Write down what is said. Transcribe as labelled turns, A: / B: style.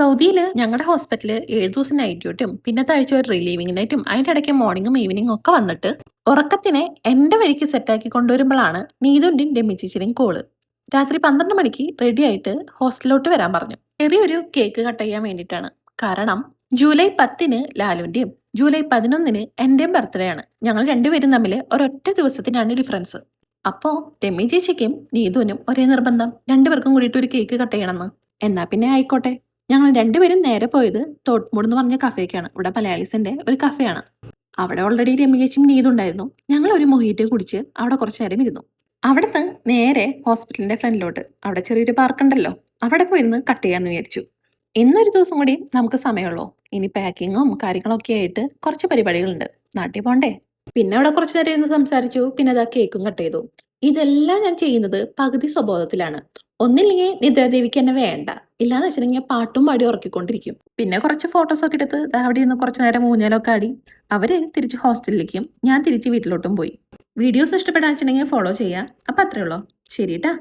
A: സൗദിയിൽ ഞങ്ങളുടെ ഹോസ്പിറ്റലിൽ 7 ദിവസം നൈറ്റ് ഡ്യൂട്ടിയും പിന്നത്തെ ആഴ്ച ഒരു റിലീവിംഗ് നൈറ്റും അതിന്റെ ഇടയ്ക്ക് മോർണിംഗും ഈവനിങ്ങും ഒക്കെ വന്നിട്ട് ഉറക്കത്തിനെ എന്റെ വഴിക്ക് സെറ്റാക്കി കൊണ്ടുവരുമ്പോഴാണ് നീതുന്റെയും രമ്യ ചേച്ചിയുടെയും കോള്. രാത്രി 12 മണിക്ക് റെഡി ആയിട്ട് ഹോസ്റ്റലിലോട്ട് വരാൻ പറഞ്ഞു. ചെറിയൊരു കേക്ക് കട്ട് ചെയ്യാൻ വേണ്ടിയിട്ടാണ്. കാരണം ജൂലൈ 10-ന് ലാലുവിന്റെയും ജൂലൈ 11-ന് എന്റെയും ബർത്ത്ഡേ ആണ്. ഞങ്ങൾ രണ്ടുപേരും തമ്മിൽ ഒരൊറ്റ ദിവസത്തിനാണ് ഡിഫറൻസ്. അപ്പോ രമ്യ ചേച്ചിക്കും നീതുവിനും ഒരേ നിർബന്ധം, രണ്ടുപേർക്കും കൂടിയിട്ട് ഒരു കേക്ക് കട്ട് ചെയ്യണമെന്ന്. എന്നാ പിന്നെ ആയിക്കോട്ടെ. ഞങ്ങൾ രണ്ടുപേരും നേരെ പോയത് തോട്ട്മൂഡ് എന്ന് പറഞ്ഞ കഫേക്കാണ്. ഇവിടെ മലയാളീസിന്റെ ഒരു കഫേയാണ്. അവിടെ ഓൾറെഡി രമ്യ ചേച്ചിയും നീതുണ്ടായിരുന്നു. ഞങ്ങൾ ഒരു മൊഹീറ്റോ കുടിച്ച് അവിടെ കുറച്ചു നേരം ഇരുന്നു. അവിടുന്ന് നേരെ ഹോസ്പിറ്റലിന്റെ ഫ്രണ്ടിലോട്ട്, അവിടെ ചെറിയൊരു പാർക്ക് ഉണ്ടല്ലോ, അവിടെ പോയിരുന്ന് കട്ട് ചെയ്യാന്ന് വിചാരിച്ചു. ഇന്നൊരു ദിവസം കൂടി നമുക്ക് സമയമുള്ളൂ. ഇനി പാക്കിങ്ങും കാര്യങ്ങളൊക്കെ ആയിട്ട് കുറച്ച് പരിപാടികളുണ്ട്. നാട്ടിൽ പോണ്ടേ. പിന്നെ അവിടെ കുറച്ചു നേരം ഇരുന്ന് സംസാരിച്ചു. പിന്നെ അതാ കേക്കും കട്ട് ചെയ്തു. ഇതെല്ലാം ഞാൻ ചെയ്യുന്നത് പകുതി സ്വബോധത്തിലാണ്. ഒന്നില്ലെങ്കിൽ നിദ്രാദേവിക്ക് എന്നെ വേണ്ട, ഇല്ലാന്ന് വെച്ചിട്ടുണ്ടെങ്കിൽ പാട്ടും പാടി ഉറക്കിക്കൊണ്ടിരിക്കും. പിന്നെ കുറച്ച് ഫോട്ടോസ് ഒക്കെ എടുത്ത് ദാ അവിടെ നിന്ന് കുറച്ചു നേരം ഊഞ്ഞാലൊക്കെ ആടി. അവര് തിരിച്ച് ഹോസ്റ്റലിലേക്കും ഞാൻ തിരിച്ച് വീട്ടിലോട്ടും പോയി. വീഡിയോസ് ഇഷ്ടപ്പെടാൻ വെച്ചിട്ടുണ്ടെങ്കിൽ ഫോളോ ചെയ്യാം. അപ്പൊ അത്രേ ഉള്ളൂ. ശരി ട്ടാ.